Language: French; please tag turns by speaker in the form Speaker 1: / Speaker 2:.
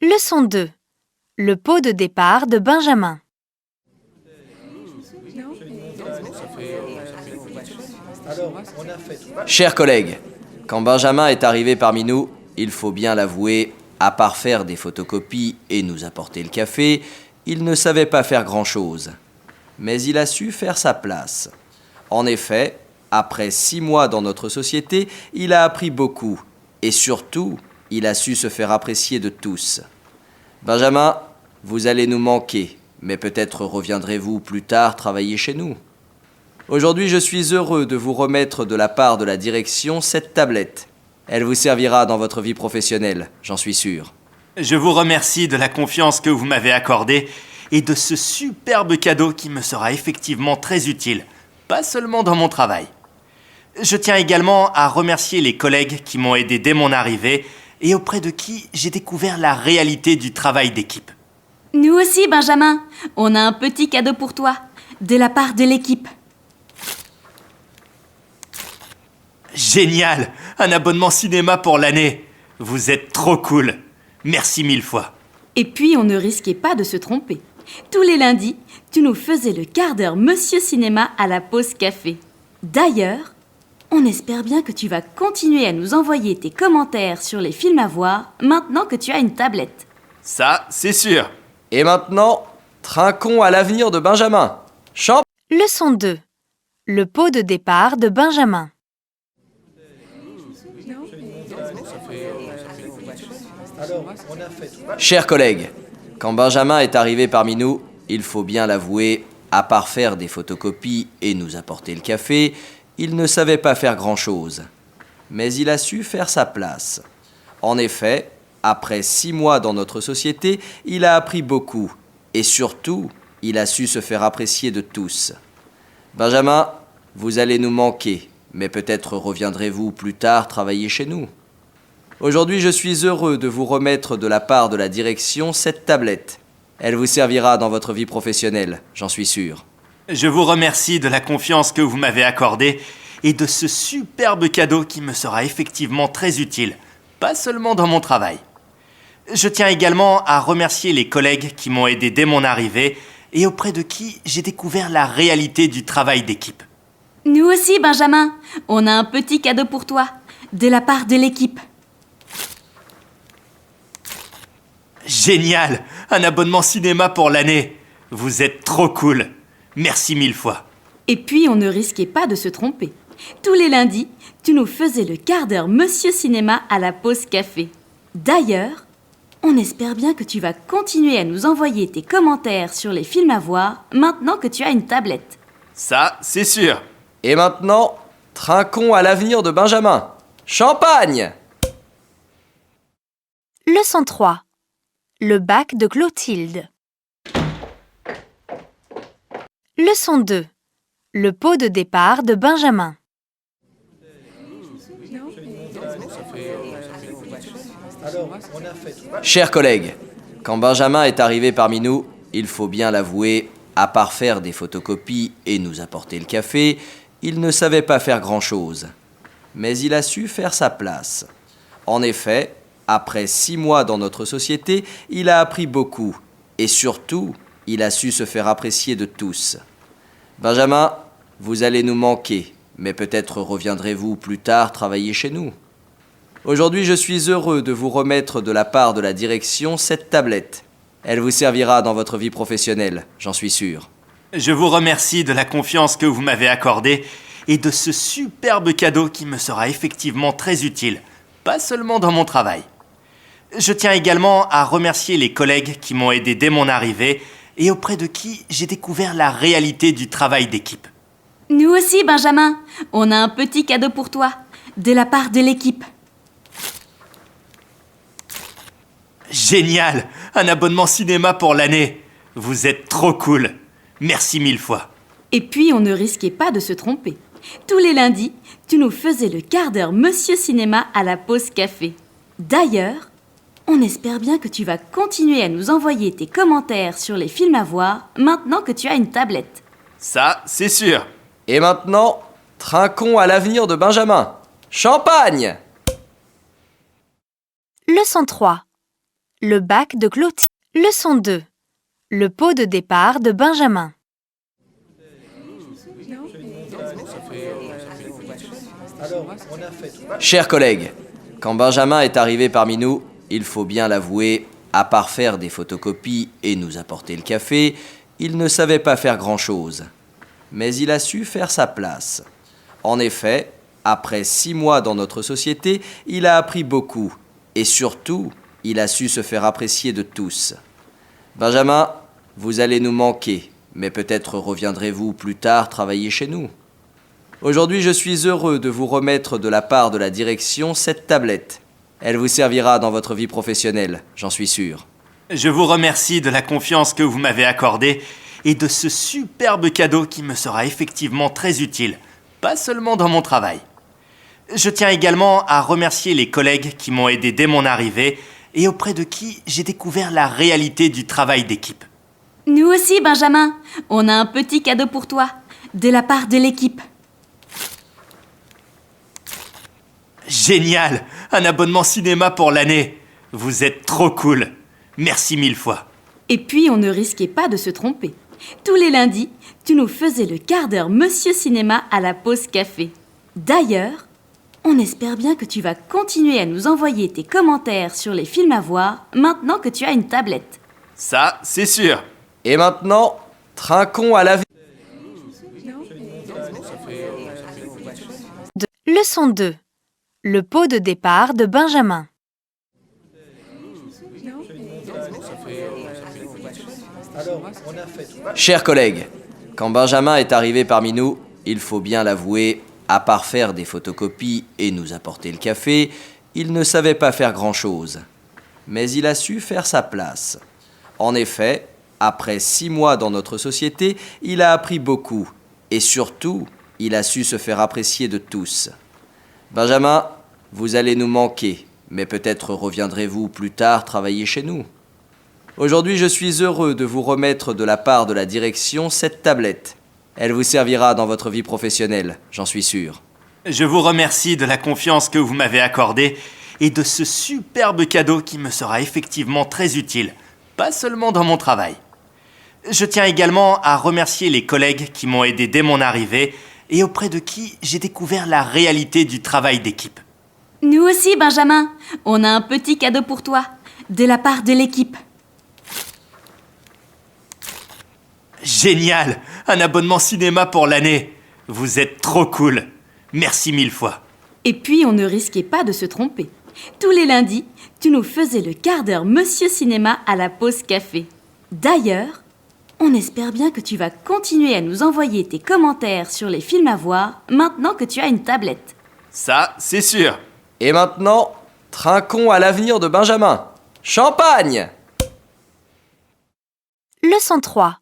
Speaker 1: Leçon 2. Le pot de départ de Benjamin.
Speaker 2: Chers collègues, quand Benjamin est arrivé parmi nous, il faut bien l'avouer, à part faire des photocopies et nous apporter le café, il ne savait pas faire grand-chose. Mais il a su faire sa place. En effet, après 6 mois dans notre société, il a appris beaucoup. Et surtout, il a su se faire apprécier de tous. Benjamin, vous allez nous manquer, mais peut-être reviendrez-vous plus tard travailler chez nous. Aujourd'hui, je suis heureux de vous remettre de la part de la direction cette tablette. Elle vous servira dans votre vie professionnelle, j'en suis sûr.
Speaker 3: Je vous remercie de la confiance que vous m'avez accordée et de ce superbe cadeau qui me sera effectivement très utile, pas seulement dans mon travail. Je tiens également à remercier les collègues qui m'ont aidé dès mon arrivée et auprès de qui j'ai découvert la réalité du travail d'équipe.
Speaker 4: Nous aussi, Benjamin, on a un petit cadeau pour toi, de la part de l'équipe.
Speaker 3: Génial! Un abonnement cinéma pour l'année! Vous êtes trop cool! Merci 1000 fois!
Speaker 4: Et puis, on ne risquait pas de se tromper. Tous les lundis, tu nous faisais le quart d'heure Monsieur Cinéma à la pause café. D'ailleurs, on espère bien que tu vas continuer à nous envoyer tes commentaires sur les films à voir maintenant que tu as une tablette.
Speaker 3: Ça, c'est sûr!
Speaker 2: Et maintenant, trinquons à l'avenir de Benjamin.
Speaker 1: Leçon 2. Le pot de départ de Benjamin.
Speaker 2: Chers collègues, quand Benjamin est arrivé parmi nous, il faut bien l'avouer, à part faire des photocopies et nous apporter le café, il ne savait pas faire grand-chose. Mais il a su faire sa place. En effet, après 6 mois dans notre société, il a appris beaucoup. Et surtout, il a su se faire apprécier de tous. Benjamin, vous allez nous manquer, mais peut-être reviendrez-vous plus tard travailler chez nous. Aujourd'hui, je suis heureux de vous remettre de la part de la direction cette tablette. Elle vous servira dans votre vie professionnelle, j'en suis sûr.
Speaker 3: Je vous remercie de la confiance que vous m'avez accordée et de ce superbe cadeau qui me sera effectivement très utile, pas seulement dans mon travail. Je tiens également à remercier les collègues qui m'ont aidé dès mon arrivée et auprès de qui j'ai découvert la réalité du travail d'équipe.
Speaker 4: Nous aussi, Benjamin, on a un petit cadeau pour toi, de la part de l'équipe.
Speaker 3: Génial! Un abonnement cinéma pour l'année! Vous êtes trop cool! Merci 1000 fois!
Speaker 4: Et puis, on ne risquait pas de se tromper. Tous les lundis, tu nous faisais le quart d'heure Monsieur Cinéma à la pause café. D'ailleurs, on espère bien que tu vas continuer à nous envoyer tes commentaires sur les films à voir maintenant que tu as une tablette.
Speaker 3: Ça, c'est sûr!
Speaker 2: Et maintenant, trinquons à l'avenir de Benjamin. Champagne!
Speaker 1: Leçon 3. Le bac de Clotilde. Leçon 2. Le pot de départ de Benjamin.
Speaker 2: Chers collègues, quand Benjamin est arrivé parmi nous, il faut bien l'avouer, à part faire des photocopies et nous apporter le café, il ne savait pas faire grand-chose. Mais il a su faire sa place. En effet, après 6 mois dans notre société, il a appris beaucoup. Et surtout, il a su se faire apprécier de tous. Benjamin, vous allez nous manquer, mais peut-être reviendrez-vous plus tard travailler chez nous. Aujourd'hui, je suis heureux de vous remettre de la part de la direction cette tablette. Elle vous servira dans votre vie professionnelle, j'en suis sûr.
Speaker 3: Je vous remercie de la confiance que vous m'avez accordée et de ce superbe cadeau qui me sera effectivement très utile, pas seulement dans mon travail. Je tiens également à remercier les collègues qui m'ont aidé dès mon arrivée et auprès de qui j'ai découvert la réalité du travail d'équipe.
Speaker 4: Nous aussi, Benjamin, on a un petit cadeau pour toi, de la part de l'équipe.
Speaker 3: Génial! Un abonnement cinéma pour l'année! Vous êtes trop cool! Merci 1000 fois!
Speaker 4: Et puis, on ne risquait pas de se tromper. Tous les lundis, tu nous faisais le quart d'heure Monsieur Cinéma à la pause café. D'ailleurs, on espère bien que tu vas continuer à nous envoyer tes commentaires sur les films à voir maintenant que tu as une tablette.
Speaker 3: Ça, c'est sûr!
Speaker 2: Et maintenant, trinquons à l'avenir de Benjamin. Champagne!
Speaker 1: Leçon 3. Le bac de Clotilde. Leçon 2. Le pot de départ de Benjamin.
Speaker 2: Chers collègues, quand Benjamin est arrivé parmi nous, il faut bien l'avouer, à part faire des photocopies et nous apporter le café, il ne savait pas faire grand-chose. Mais il a su faire sa place. En effet, après 6 mois dans notre société, il a appris beaucoup. Et surtout, il a su se faire apprécier de tous. Benjamin, vous allez nous manquer, mais peut-être reviendrez-vous plus tard travailler chez nous. Aujourd'hui, je suis heureux de vous remettre de la part de la direction cette tablette. Elle vous servira dans votre vie professionnelle, j'en suis sûr.
Speaker 3: Je vous remercie de la confiance que vous m'avez accordée et de ce superbe cadeau qui me sera effectivement très utile, pas seulement dans mon travail. Je tiens également à remercier les collègues qui m'ont aidé dès mon arrivée et auprès de qui j'ai découvert la réalité du travail d'équipe.
Speaker 4: Nous aussi, Benjamin, on a un petit cadeau pour toi, de la part de l'équipe.
Speaker 3: Génial! Un abonnement cinéma pour l'année! Vous êtes trop cool! Merci 1000 fois!
Speaker 4: Et puis, on ne risquait pas de se tromper. Tous les lundis, tu nous faisais le quart d'heure Monsieur Cinéma à la pause café. D'ailleurs, on espère bien que tu vas continuer à nous envoyer tes commentaires sur les films à voir maintenant que tu as une tablette.
Speaker 3: Ça, c'est sûr!
Speaker 2: Et maintenant, trinquons à l'avenir.
Speaker 1: Leçon 2. Le pot de départ de Benjamin.
Speaker 2: Chers collègues, quand Benjamin est arrivé parmi nous, il faut bien l'avouer, à part faire des photocopies et nous apporter le café, il ne savait pas faire grand-chose. Mais il a su faire sa place. En effet, après 6 mois dans notre société, il a appris beaucoup. Et surtout, il a su se faire apprécier de tous. Benjamin, vous allez nous manquer, mais peut-être reviendrez-vous plus tard travailler chez nous. Aujourd'hui, je suis heureux de vous remettre de la part de la direction cette tablette. Elle vous servira dans votre vie professionnelle, j'en suis sûr.
Speaker 3: Je vous remercie de la confiance que vous m'avez accordée et de ce superbe cadeau qui me sera effectivement très utile, pas seulement dans mon travail. Je tiens également à remercier les collègues qui m'ont aidé dès mon arrivée et auprès de qui j'ai découvert la réalité du travail d'équipe.
Speaker 4: Nous aussi, Benjamin, on a un petit cadeau pour toi, de la part de l'équipe.
Speaker 3: Génial! Un abonnement cinéma pour l'année! Vous êtes trop cool! Merci 1000 fois!
Speaker 4: Et puis, on ne risquait pas de se tromper. Tous les lundis, tu nous faisais le quart d'heure Monsieur Cinéma à la pause café. D'ailleurs, on espère bien que tu vas continuer à nous envoyer tes commentaires sur les films à voir maintenant que tu as une tablette.
Speaker 3: Ça, c'est sûr!
Speaker 2: Et maintenant, trinquons à l'avenir de Benjamin. Champagne!
Speaker 1: Leçon 3.